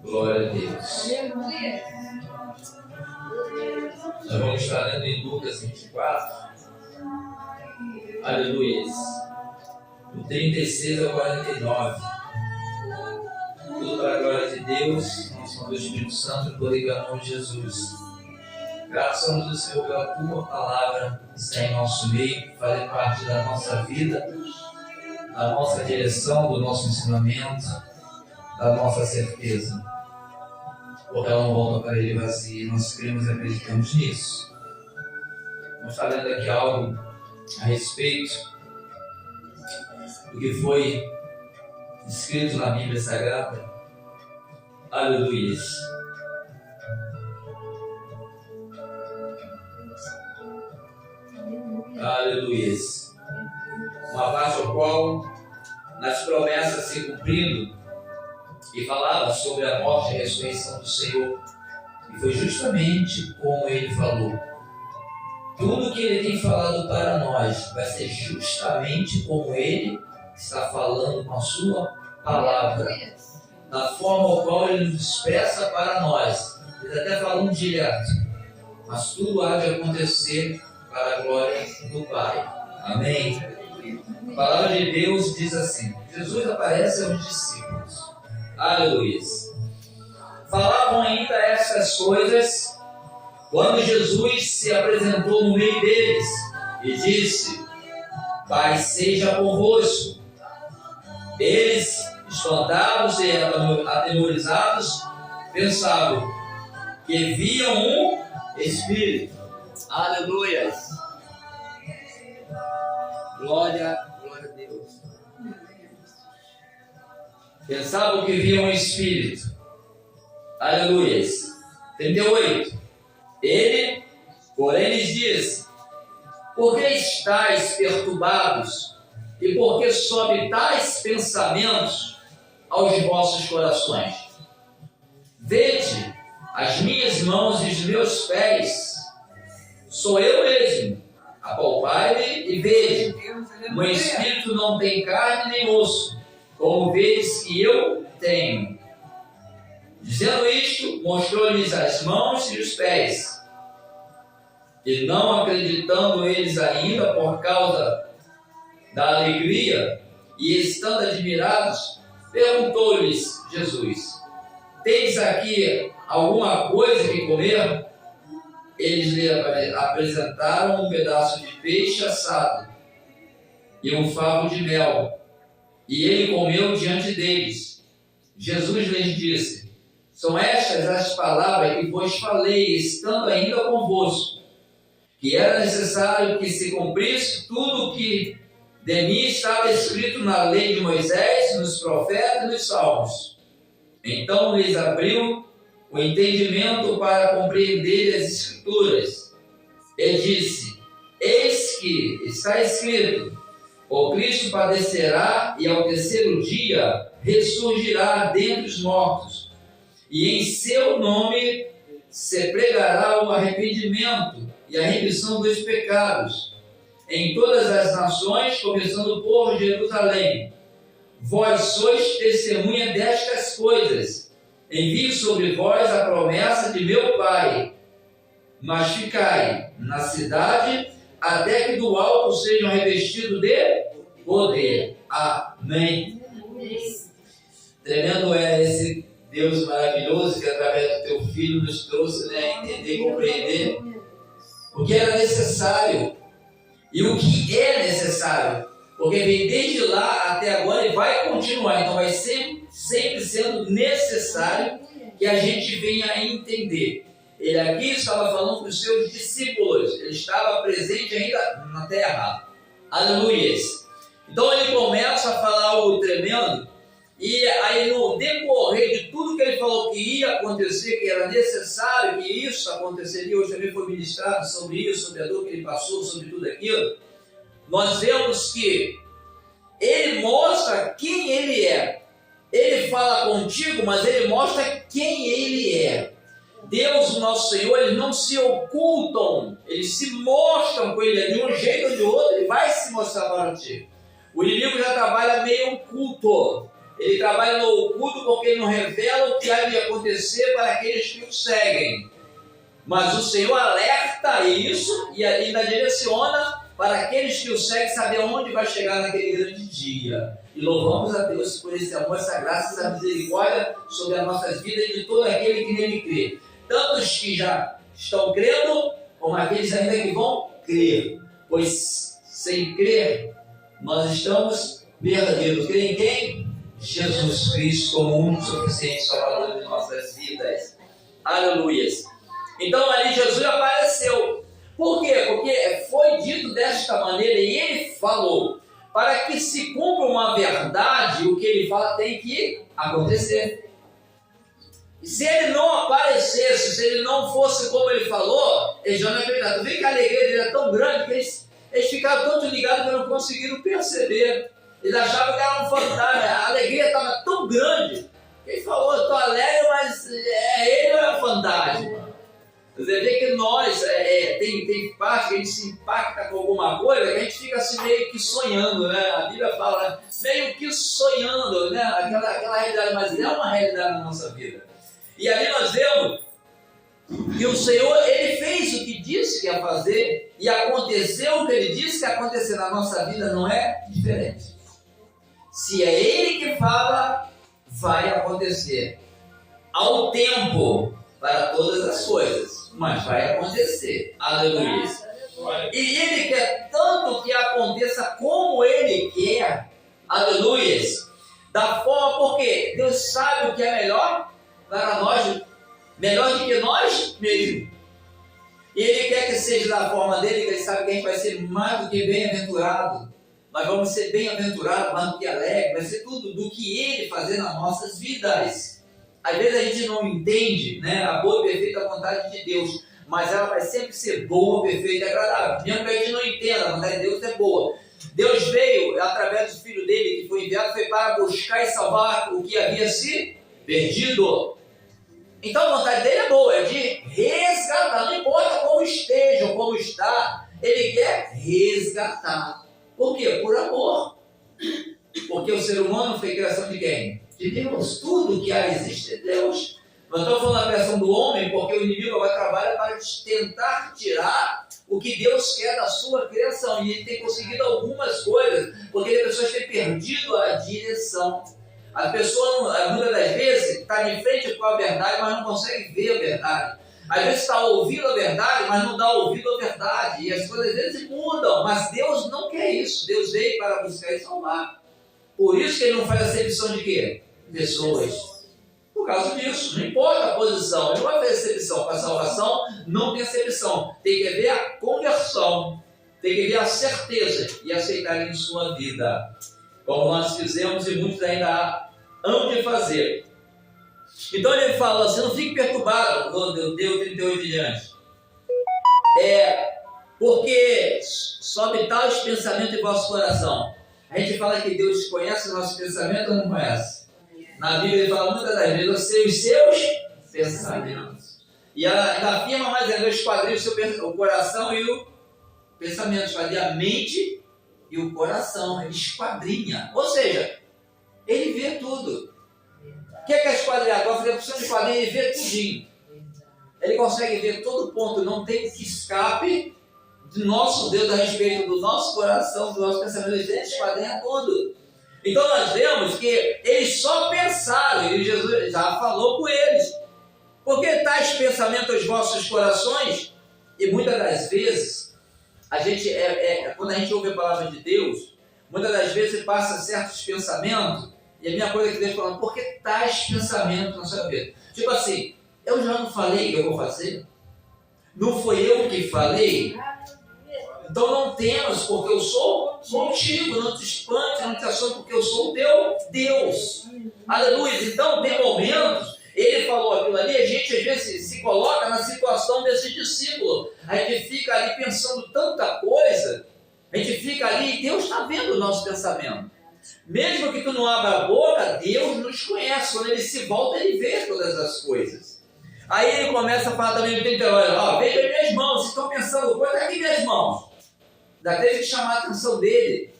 Glória a Deus. Nós vamos estar lendo em Lucas 24. Aleluia. Do 36 ao 49. Tudo para a glória de Deus, nosso do Espírito Santo, e poder em nome de Jesus. Graças a Deus, Senhor, pela tua palavra está em nosso meio, fazer parte da nossa vida, da nossa direção, do nosso ensinamento, da nossa certeza. Porque ela não volta para ele vazia, nós cremos e acreditamos nisso. Vamos estar lendo aqui algo a respeito do que foi escrito na Bíblia Sagrada. Aleluia. Aleluia. Uma parte ao qual, nas promessas se cumprindo, e falava sobre a morte e a ressurreição do Senhor. E foi justamente como ele falou. Tudo que ele tem falado para nós vai ser justamente como ele está falando com a sua palavra. Da forma ao qual ele nos expressa para nós. Ele até falando direto. Mas tudo há de acontecer para a glória do Pai. Amém? A palavra de Deus diz assim. Jesus aparece aos discípulos. Aleluia. Falavam ainda estas coisas quando Jesus se apresentou no meio deles e disse: Pai seja convosco. Eles, espantados e atemorizados, pensavam que viam um Espírito. Aleluia. Glória a Deus. Pensavam que viam um Espírito. Aleluia. 38. Ele, porém, lhes disse: Por que estáis perturbados? E por que sobe tais pensamentos aos vossos corações? Vede as minhas mãos e os meus pés. Sou eu mesmo. Apalpai-me e vede. O Espírito não tem carne nem osso, como vedes que eu tenho. Dizendo isto, mostrou-lhes as mãos e os pés. E não acreditando eles ainda por causa da alegria, e estando admirados, perguntou-lhes Jesus: Tendes aqui alguma coisa que comer? Eles lhe apresentaram um pedaço de peixe assado e um favo de mel, e ele comeu diante deles. Jesus lhes disse: São estas as palavras que vos falei, estando ainda convosco, que era necessário que se cumprisse tudo o que de mim estava escrito na lei de Moisés, nos profetas e nos salmos. Então lhes abriu o entendimento para compreender as Escrituras. E disse: Eis que está escrito: O Cristo padecerá e ao terceiro dia ressurgirá dentre os mortos, e em seu nome se pregará o arrependimento e a remissão dos pecados em todas as nações, começando por Jerusalém. Vós sois testemunha destas coisas. Envio sobre vós a promessa de meu Pai. Mas ficai na cidade até que do alto sejam revestidos de poder. Amém. Tremendo é esse Deus maravilhoso que através do teu Filho nos trouxe a entender e compreender o que era necessário e o que é necessário, porque vem desde lá até agora e vai continuar, então vai sempre sendo necessário que a gente venha a entender. Ele aqui estava falando com os seus discípulos, ele estava presente ainda na terra. Aleluia. Então ele começa a falar algo tremendo, e aí no decorrer de tudo que ele falou que ia acontecer, que era necessário que isso aconteceria, hoje também foi ministrado sobre isso, sobre a dor que ele passou, sobre tudo aquilo, nós vemos que ele mostra quem ele é. Ele fala contigo, mas ele mostra quem ele é. Deus, o nosso Senhor, eles não se ocultam, eles se mostram com ele de um jeito ou de outro, ele vai se mostrar para ti. O inimigo já trabalha meio oculto. Ele trabalha no oculto porque ele não revela o que há de acontecer para aqueles que o seguem. Mas o Senhor alerta isso e ainda direciona para aqueles que o seguem saber onde vai chegar naquele grande dia. E louvamos a Deus por esse amor, essa graça, essa misericórdia sobre as nossas vidas e de todo aquele que nele crê. Tanto os que já estão crendo, como aqueles ainda que vão crer. Pois sem crer, nós estamos perdidos. Crê em quem? Jesus Cristo como único suficiente salvador de nossas vidas. Aleluias. Então ali Jesus apareceu. Por quê? Porque foi dito desta maneira e ele falou. Para que se cumpra uma verdade, o que ele fala tem que acontecer. E se ele não aparecesse, se ele não fosse como ele falou, eles já não acreditaram. Tu vê que a alegria dele é tão grande que eles ficaram tanto ligados que não conseguiram perceber. Eles achavam que era um fantasma. A alegria estava tão grande. Ele falou, eu estou alegre, mas ele não é um fantasma. Você vê que nós, tem parte que a gente se impacta com alguma coisa, que a gente fica assim meio que sonhando, né? A Bíblia fala, né? Meio que sonhando, né? Aquela realidade, mas é uma realidade na nossa vida. E ali nós vemos que o Senhor, ele fez o que disse que ia fazer, e aconteceu o que ele disse que ia acontecer na nossa vida, não é diferente. Se é ele que fala, vai acontecer. Ao tempo para todas as coisas, mas vai acontecer. Aleluia. E ele quer tanto que aconteça como ele quer. Aleluia. Da forma, porque Deus sabe o que é melhor para nós, melhor do que nós mesmos. E ele quer que seja da forma dele, que ele sabe que a gente vai ser mais do que bem-aventurado. Nós vamos ser bem-aventurados, mais do que alegre, vai ser tudo do que ele fazer nas nossas vidas. Às vezes a gente não entende, né, a boa e perfeita vontade de Deus, mas ela vai sempre ser boa, perfeita e agradável. Mesmo que a gente não entenda, a vontade de Deus é boa. Deus veio, através do Filho dele, que foi enviado, foi para buscar e salvar o que havia se perdido. Então a vontade dele é boa, é de resgatar, não importa como esteja ou como está, ele quer resgatar. Por quê? Por amor. Porque o ser humano foi criação de quem? De Deus. Tudo que há existe é Deus. Não estou falando da criação do homem, porque o inimigo vai trabalhar para tentar tirar o que Deus quer da sua criação. E ele tem conseguido algumas coisas, porque as pessoas têm perdido a direção. A pessoa, muitas das vezes, está de frente com a verdade, mas não consegue ver a verdade. Às vezes está ouvindo a verdade, mas não dá ouvido à verdade. E as coisas às vezes mudam, mas Deus não quer isso. Deus veio para buscar e salvar. Por isso que ele não faz acepção de quê? Pessoas. Por causa disso. Não importa a posição. Ele não vai fazer acepção. Para a salvação não tem acepção. Tem que ver a conversão. Tem que ver a certeza e aceitar em sua vida. Como nós fizemos e muitos ainda hão de fazer. Então ele fala assim, não fique perturbado, quando deu 38 diante. Porque sobe tais pensamentos em vosso coração. A gente fala que Deus conhece o nosso pensamento ou não conhece? Na Bíblia ele fala muitas das vezes, eu sei os seus pensamentos. E ela afirma mais ainda, eu esquadrinho o coração e o pensamento. Esquadrinha a mente e o coração. Ele esquadrinha. Ou seja, ele vê tudo. O que é esquadrinhar? Agora fazer a função de esquadrinha, ele vê tudinho. Ele consegue ver todo ponto, não tem que escape do nosso Deus a respeito do nosso coração, do nosso pensamento. Ele esquadrinha tudo. Então nós vemos que eles só pensaram, e Jesus já falou com eles. Porque tais pensamentos aos vossos corações, e muitas das vezes, a gente quando a gente ouve a palavra de Deus, muitas das vezes passa certos pensamentos. E a minha coisa que Deus falando, por que tais pensamentos na sua vida? Tipo assim, eu já não falei que eu vou fazer? Não foi eu que falei? Então não temas, porque eu sou contigo. Não te espante, não te assuste, porque eu sou o teu Deus. Aleluia. Então tem momentos, ele falou aquilo ali, a gente às vezes se coloca na situação desse discípulo. A gente fica ali pensando tanta coisa, a gente fica ali e Deus está vendo o nosso pensamento. Mesmo que tu não abra a boca, Deus nos conhece. Quando ele se volta, ele vê todas as coisas. Aí ele começa a falar também no 39, veja minhas mãos, se estão pensando coisa, aqui minhas mãos. Ainda teve que chamar a atenção dele.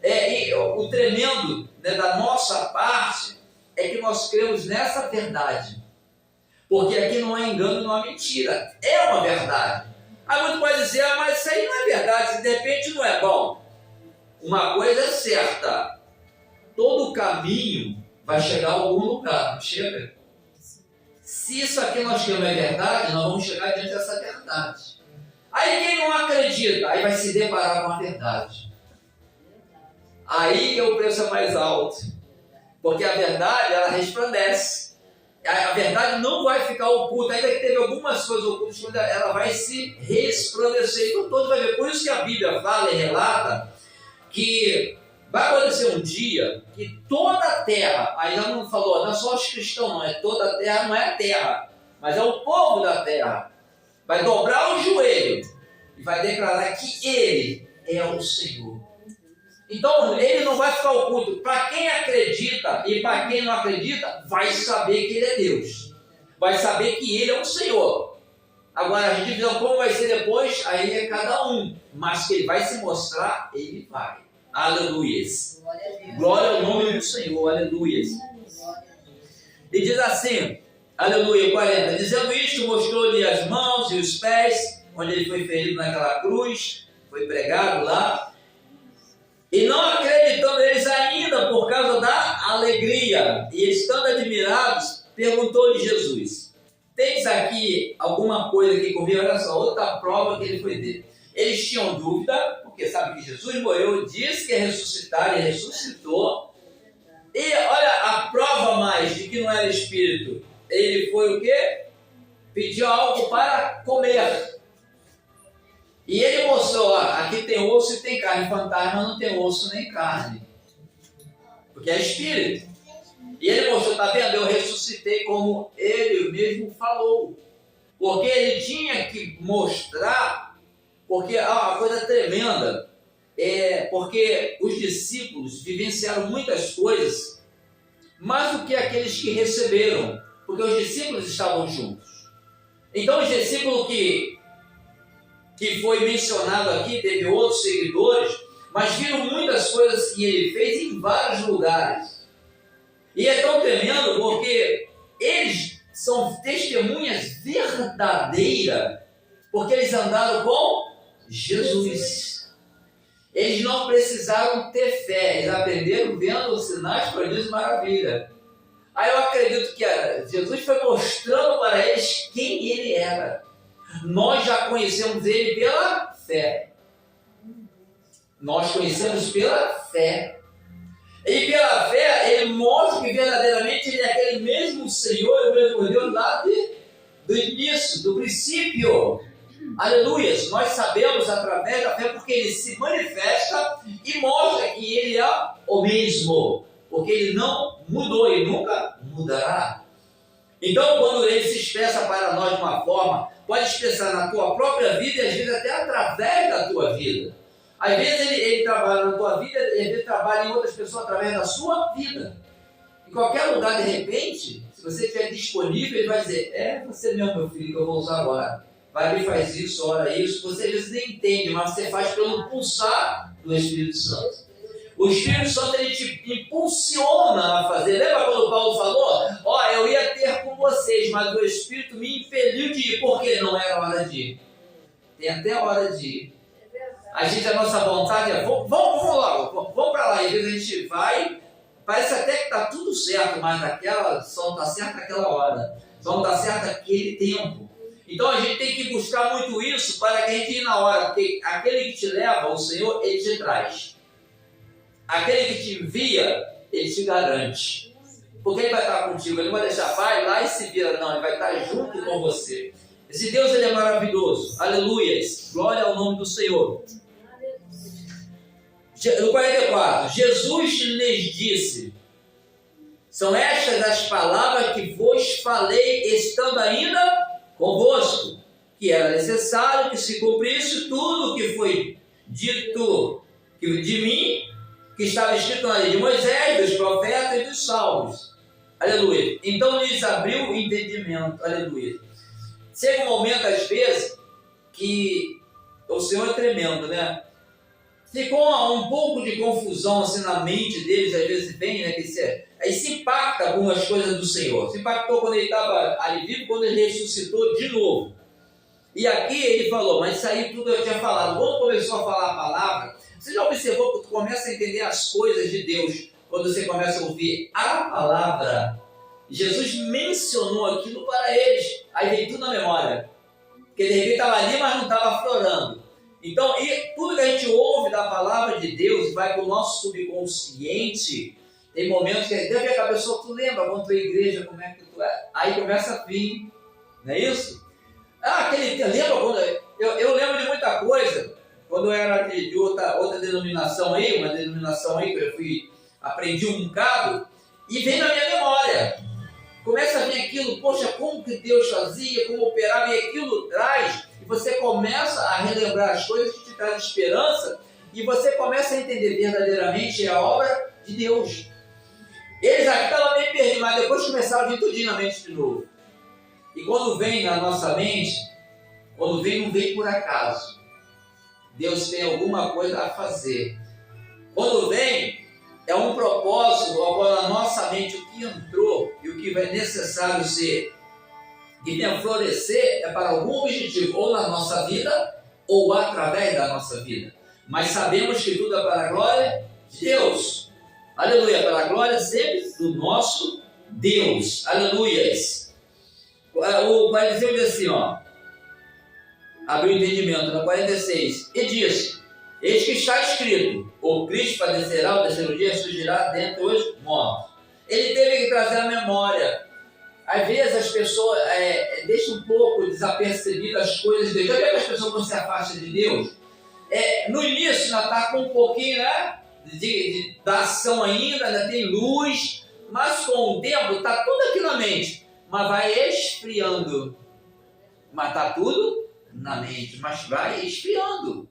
E o tremendo, né, da nossa parte é que nós cremos nessa verdade. Porque aqui não há engano, não há mentira. É uma verdade. Aí muito pode dizer, mas isso aí não é verdade, de repente não é bom. Uma coisa é certa, todo caminho vai chegar a algum lugar, não chega? Se isso aqui nós temos é verdade, nós vamos chegar diante dessa verdade. Aí quem não acredita, aí vai se deparar com a verdade. Aí que o preço é mais alto. Porque a verdade, ela resplandece. A verdade não vai ficar oculta, ainda que teve algumas coisas ocultas, ela vai se resplandecer. Então todos vai ver. Por isso que a Bíblia fala e relata que vai acontecer um dia que toda a terra, aí já não falou, não é só os cristãos, não é toda a terra, não é a terra, mas é o povo da terra, vai dobrar o joelho e vai declarar que Ele é o Senhor. Então Ele não vai ficar oculto. Para quem acredita e para quem não acredita, vai saber que Ele é Deus, vai saber que Ele é o Senhor. Agora a gente diz como vai ser depois, aí é cada um, mas que Ele vai se mostrar, Ele vai. Aleluias. Glória ao nome do Senhor. Aleluias. E diz assim, aleluia, 40. Dizendo isto, mostrou-lhe as mãos e os pés, onde ele foi ferido naquela cruz, foi pregado lá. E não acreditando eles ainda por causa da alegria, e estando admirados, perguntou-lhe Jesus: tens aqui alguma coisa aqui comigo? Olha só, outra prova que ele foi dele. Eles tinham dúvida, porque sabe que Jesus morreu, disse que ia ressuscitar, e ressuscitou. E olha a prova mais de que não era espírito. Ele foi o quê? Pediu algo para comer. E ele mostrou, ó, aqui tem osso e tem carne. Fantasma não tem osso nem carne, porque é espírito. E ele mostrou, está vendo? Eu ressuscitei como ele mesmo falou. Porque ele tinha que mostrar. Porque a coisa tremenda é porque os discípulos vivenciaram muitas coisas, mais do que aqueles que receberam, porque os discípulos estavam juntos. Então os discípulos que foi mencionado aqui, teve outros seguidores, mas viram muitas coisas que ele fez em vários lugares. E é tão tremendo porque eles são testemunhas verdadeiras, porque eles andaram com Jesus. Eles não precisaram ter fé, eles aprenderam vendo os sinais, prodígios e maravilha. Aí eu acredito que Jesus foi mostrando para eles quem ele era. Nós já conhecemos ele pela fé. Nós conhecemos pela fé. E pela fé, ele mostra que verdadeiramente ele é aquele mesmo Senhor, o mesmo Deus lá do início, do princípio. Aleluia! Nós sabemos através da fé porque ele se manifesta e mostra que ele é o mesmo, porque ele não mudou e nunca mudará. Então, quando ele se expressa para nós de uma forma, pode expressar na tua própria vida e às vezes até através da tua vida. Às vezes ele trabalha na tua vida e às vezes trabalha em outras pessoas através da sua vida. Em qualquer lugar, de repente, se você estiver disponível, ele vai dizer: é você mesmo, meu filho, que eu vou usar agora. Vai ali, faz isso, ora isso. Você às vezes nem entende, mas você faz pelo pulsar do Espírito Santo. O Espírito Santo, ele te impulsiona a fazer. Lembra quando Paulo falou? Ó, eu ia ter com vocês, mas o Espírito me impeliu de ir, porque não era hora de ir. Tem até hora de ir. A gente, a nossa vontade é, vamos logo, vamos para lá. E às vezes a gente vai, parece até que está tudo certo, mas naquela, só não está certo naquela hora. Só não está certo naquele tempo. Então a gente tem que buscar muito isso para que a gente ir na hora, porque aquele que te leva, o Senhor, ele te traz. Aquele que te envia, ele te garante. Porque ele vai estar contigo, ele não vai deixar, vai lá e se vira, não, ele vai estar junto com você. Esse Deus, ele é maravilhoso. Aleluias. Glória ao nome do Senhor. No 44, Jesus lhes disse: são estas as palavras que vos falei, estando ainda convosco, que era necessário que se cumprisse tudo o que foi dito de mim, que estava escrito na lei de Moisés, dos profetas e dos salmos. Aleluia. Então lhes abriu o entendimento. Aleluia. Chega um momento, às vezes, que o Senhor é tremendo, né? ficou um pouco de confusão assim na mente deles, às vezes vem, né, aí se impacta algumas coisas do Senhor. Se impactou quando ele estava ali vivo, quando ele ressuscitou de novo. E aqui ele falou, mas isso aí tudo eu tinha falado. Quando começou a falar a palavra, você já observou que tu começa a entender as coisas de Deus, quando você começa a ouvir a palavra? Jesus mencionou aquilo para eles, aí veio tudo na memória. Porque de repente estava ali, mas não estava aflorando. Então, tudo que a gente ouve da palavra de Deus vai para o nosso subconsciente. Tem momentos que deve ver que a pessoa, tu lembra quando tu é igreja, como é que tu é? Aí começa a vir, não é isso? Lembra quando eu lembro de muita coisa, quando eu era de outra denominação aí, uma denominação aí que eu aprendi um bocado, e vem na minha memória. Começa a vir aquilo, poxa, como que Deus fazia, como operava, e aquilo traz, e você começa a relembrar as coisas que te trazem esperança, e você começa a entender verdadeiramente a obra de Deus. Eles aqui estavam meio perdidos, mas depois começaram a vir tudinho na mente de novo. E quando vem na nossa mente, não vem por acaso. Deus tem alguma coisa a fazer. Quando vem, é um propósito, agora na nossa mente, o que entrou e o que vai necessário ser, que venha florescer, é para algum objetivo, ou na nossa vida, ou através da nossa vida. Mas sabemos que tudo é para a glória de Deus. Aleluia, para a glória sempre do nosso Deus. Aleluias. O 46 diz assim, ó, abriu o entendimento, na 46, e diz, eis que está escrito, o Cristo padecerá, o terceiro dia surgirá dentre os mortos. Ele teve que trazer a memória. Às vezes as pessoas deixam um pouco desapercebidas as coisas de Deus. Já viu que as pessoas quando se afastam de Deus? No início ainda está com um pouquinho, né, da ação ainda tem luz, mas com o tempo está tudo aqui na mente. Mas vai esfriando. Mas está tudo na mente, mas vai esfriando.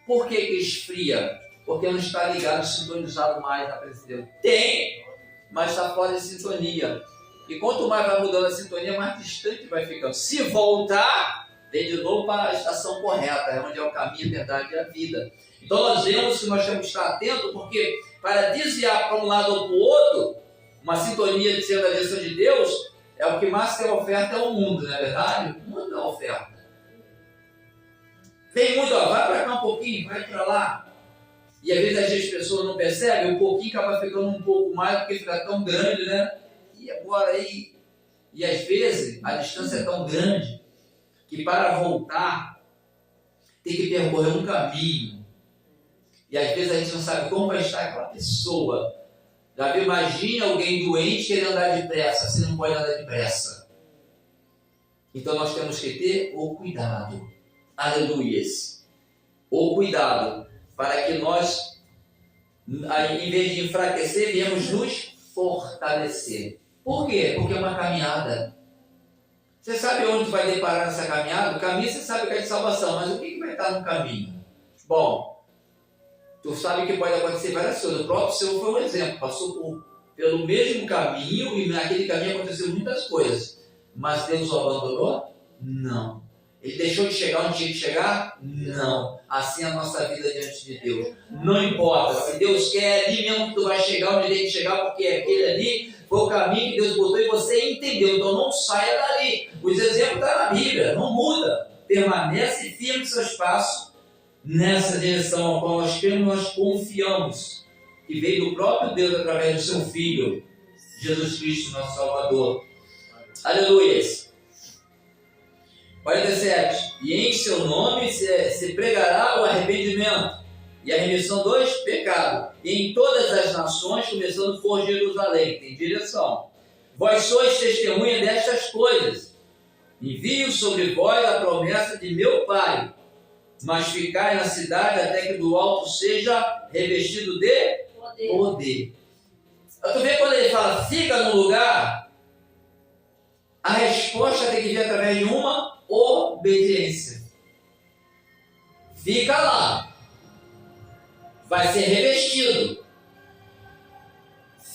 Por que esfria? Porque não está ligado, sintonizado mais na presença de Deus. Tem, mas está fora de sintonia. E quanto mais vai mudando a sintonia, mais distante vai ficando. Se voltar, vem de novo para a estação correta, onde é o caminho, a verdade e a vida. Então nós vemos que nós temos que estar atentos, porque para desviar para um lado ou para o outro, uma sintonia de ser da direção de Deus, é o que mais tem oferta é o mundo, não é verdade? O mundo dá oferta. Vem muito, vai para cá um pouquinho, vai para lá. E às vezes as pessoas não percebem, um pouquinho acaba ficando um pouco mais, porque fica tão grande, né? E agora aí, e às vezes a distância é tão grande, que para voltar, tem que percorrer um caminho. E às vezes a gente não sabe como vai estar aquela pessoa. Já viu? Imagine alguém doente querendo andar depressa, você não pode andar depressa. Então nós temos que ter o cuidado. Aleluias. O cuidado, para que nós, em vez de enfraquecer, viemos nos fortalecer. Por quê? Porque é uma caminhada. Você sabe onde tu vai deparar nessa caminhada? O caminho você sabe que é de salvação, mas o que vai estar no caminho? Bom, tu sabe que pode acontecer várias coisas. O próprio Senhor foi um exemplo, passou pelo mesmo caminho e naquele caminho aconteceu muitas coisas. Mas Deus o abandonou? Não. Ele deixou de chegar onde tinha que chegar? Não. Assim é a nossa vida diante de Deus. Não importa, se Deus quer, ali mesmo que tu vai chegar onde tem que chegar, porque aquele ali foi o caminho que Deus botou e você entendeu. Então não saia dali. Os exemplos estão na Bíblia, não muda. Permanece firme em seus passos nessa direção ao qual nós cremos, nós confiamos, que veio do próprio Deus através do seu Filho, Jesus Cristo, nosso Salvador. Aleluia. 47. E em seu nome se pregará o arrependimento e a remissão dos pecados, e em todas as nações, começando por Jerusalém, tem direção. Vós sois testemunha destas coisas. Envio sobre vós a promessa de meu Pai, mas ficai na cidade até que do alto seja revestido de poder. Tu vê quando ele fala, fica no lugar, a resposta tem que vir através de uma obediência. Fica lá. Vai ser revestido.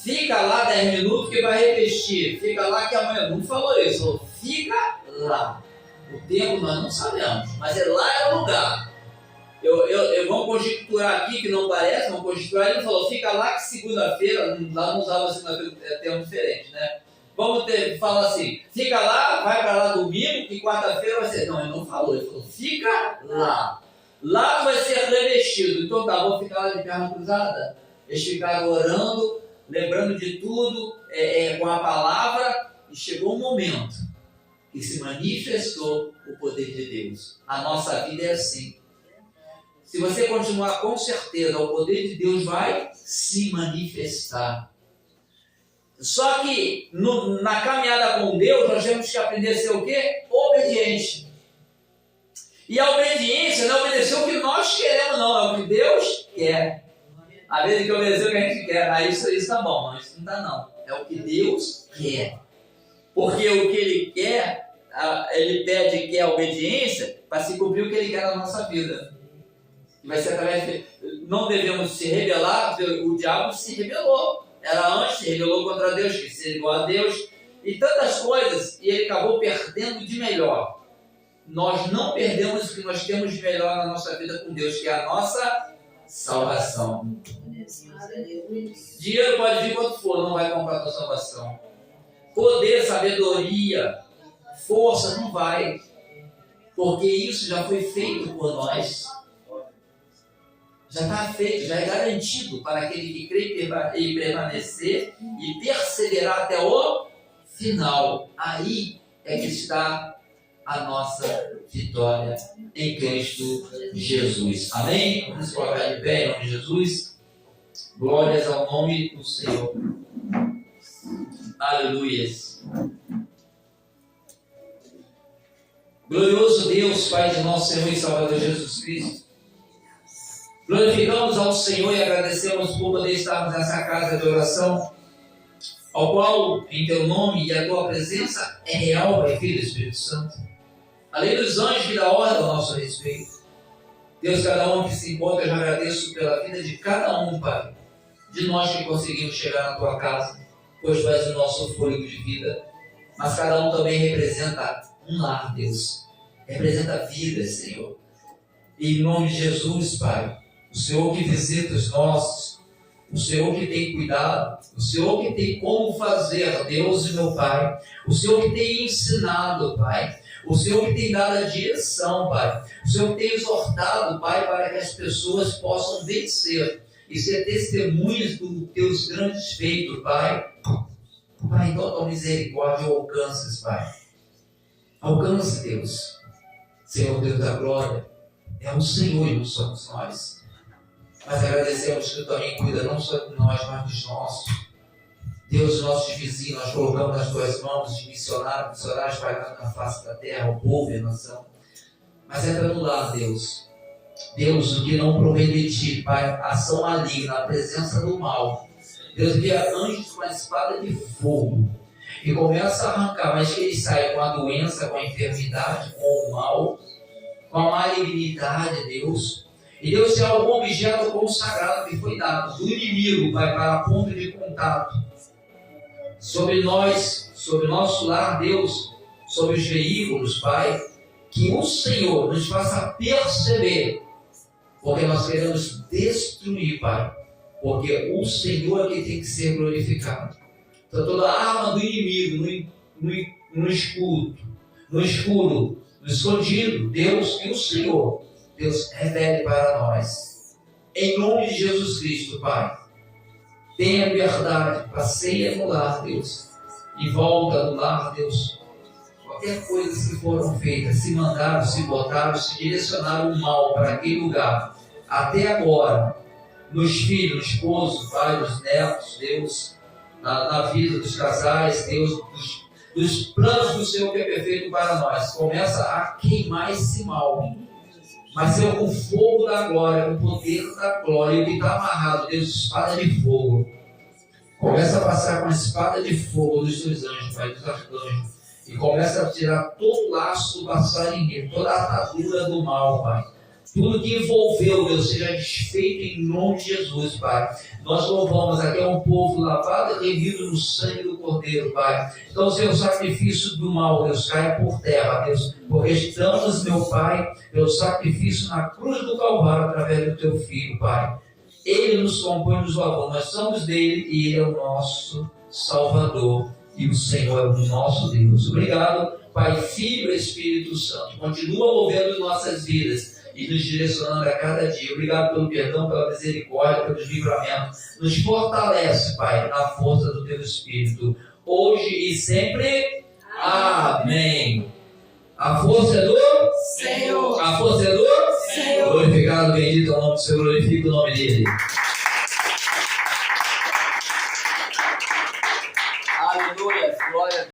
Fica lá 10 minutos que vai revestir. Fica lá que amanhã não falou isso. Fica lá. O tempo nós não sabemos, mas lá é o lugar. vamos conjecturar aqui, que não parece, vamos conjecturar. Ele falou, fica lá que segunda-feira, lá não usava segunda-feira, é termo diferente, né? Fala assim, fica lá, vai para lá domingo, que quarta-feira vai ser... Não, ele não falou, ele falou, fica lá. Lá vai ser revestido. Então tá, vou ficar lá de perna cruzada. Eles ficaram orando, lembrando de tudo, com a palavra, e chegou um momento que se manifestou o poder de Deus. A nossa vida é assim. Se você continuar, com certeza, o poder de Deus vai se manifestar. Só que na caminhada com Deus, nós temos que aprender a ser o quê? Obediente. E a obediência não é obedecer o que nós queremos, não. É o que Deus quer. Às vezes que obedecer o que a gente quer. Isso tá bom, mas isso não tá não. É o que Deus quer. Porque o que Ele quer, Ele pede que é a obediência para se cumprir o que Ele quer na nossa vida. Vai ser através de... Não devemos se rebelar, o diabo se rebelou. Era antes, se rebelou contra Deus, que ser igual a Deus, e tantas coisas, e ele acabou perdendo de melhor. Nós não perdemos o que nós temos de melhor na nossa vida com Deus, que é a nossa salvação. Dinheiro pode vir quanto for, não vai comprar a tua salvação. Poder, sabedoria, força, não vai. Porque isso já foi feito por nós. Já está feito, já é garantido para aquele que crê e permanecer e perseverar até o final. Aí é que está a nossa vitória em Cristo Jesus. Amém? Vamos colocar de pé em nome de Jesus. Glórias ao nome do Senhor. Aleluias. Glorioso Deus, Pai de nosso Senhor e Salvador Jesus Cristo. Glorificamos ao Senhor e agradecemos por poder estarmos nessa casa de oração, ao qual, em Teu nome e a Tua presença, é real, Pai, Filho e Espírito Santo. Além dos anjos que dá ordem ao nosso respeito. Deus, cada um que se encontra, eu já agradeço pela vida de cada um, Pai, de nós que conseguimos chegar na Tua casa, pois Tu és o nosso fôlego de vida. Mas cada um também representa um lar, Deus. Representa vida, Senhor. E em nome de Jesus, Pai, o Senhor que visita os nossos, o Senhor que tem cuidado, o Senhor que tem como fazer, Deus e meu Pai, o Senhor que tem ensinado, Pai, o Senhor que tem dado a direção, Pai, o Senhor que tem exortado, Pai, para que as pessoas possam vencer e ser testemunhas dos Teus grandes feitos, Pai. Pai, então tua misericórdia alcances, Pai. Alcance, Deus. Senhor Deus da glória, é o Senhor e não somos nós. Mas agradecemos que Tu também cuida não só de nós, mas dos nossos. Deus, os nossos vizinhos, nós colocamos nas Tuas mãos de missionários espalhados na face da terra, o povo e a nação. Mas é para anular, Deus. Deus, o que não provém de Ti, Pai, ação maligna, a presença do mal. Deus envia anjos com a espada de fogo e começa a arrancar, mas que eles saiam com a doença, com a enfermidade, com o mal, com a malignidade, Deus. E Deus, se há algum objeto consagrado que foi dado do inimigo, vai para ponto de contato sobre nós, sobre nosso lar, Deus, sobre os veículos, Pai, que o Senhor nos faça perceber, porque nós queremos destruir, Pai, porque o Senhor é que tem que ser glorificado. Então toda arma do inimigo no escuro, no escondido, Deus e o Senhor, Deus, revele para nós. Em nome de Jesus Cristo, Pai, tenha verdade, passeia no lar, Deus, e volta no lar, Deus. Qualquer coisa que foram feitas, se mandaram, se botaram, se direcionaram o mal para aquele lugar, até agora, nos filhos, no esposo, Pai, nos netos, Deus, na vida dos casais, Deus, dos planos do Senhor que é perfeito para nós, começa a queimar esse mal. Mas Senhor, com o fogo da glória, com o poder da glória, o que está amarrado, Deus, espada de fogo. Começa a passar com a espada de fogo dos Teus anjos, Pai, dos arcanjos. E começa a tirar todo o laço do passarinho, toda a atadura do mal, Pai. Tudo que envolveu, Deus, seja desfeito em nome de Jesus, Pai. Nós louvamos, aqui é um povo lavado e remido no sangue do Cordeiro, Pai. Então, Senhor, o sacrifício do mal, Deus, cai por terra, Deus, porque estamos, meu Pai, pelo sacrifício na cruz do Calvário, através do Teu Filho, Pai. Ele nos compõe, nos lavou, nós somos dele e Ele é o nosso Salvador e o Senhor é o nosso Deus. Obrigado, Pai, Filho e Espírito Santo. Continua movendo nossas vidas e nos direcionando a cada dia. Obrigado pelo perdão, pela misericórdia, pelos livramentos. Nos fortalece, Pai, na força do Teu Espírito, hoje e sempre. Amém. A força é do Senhor. A força é do Senhor. Glorificado, bendito é o nome do Senhor, glorifica o nome dele. Aleluia, glória a Deus.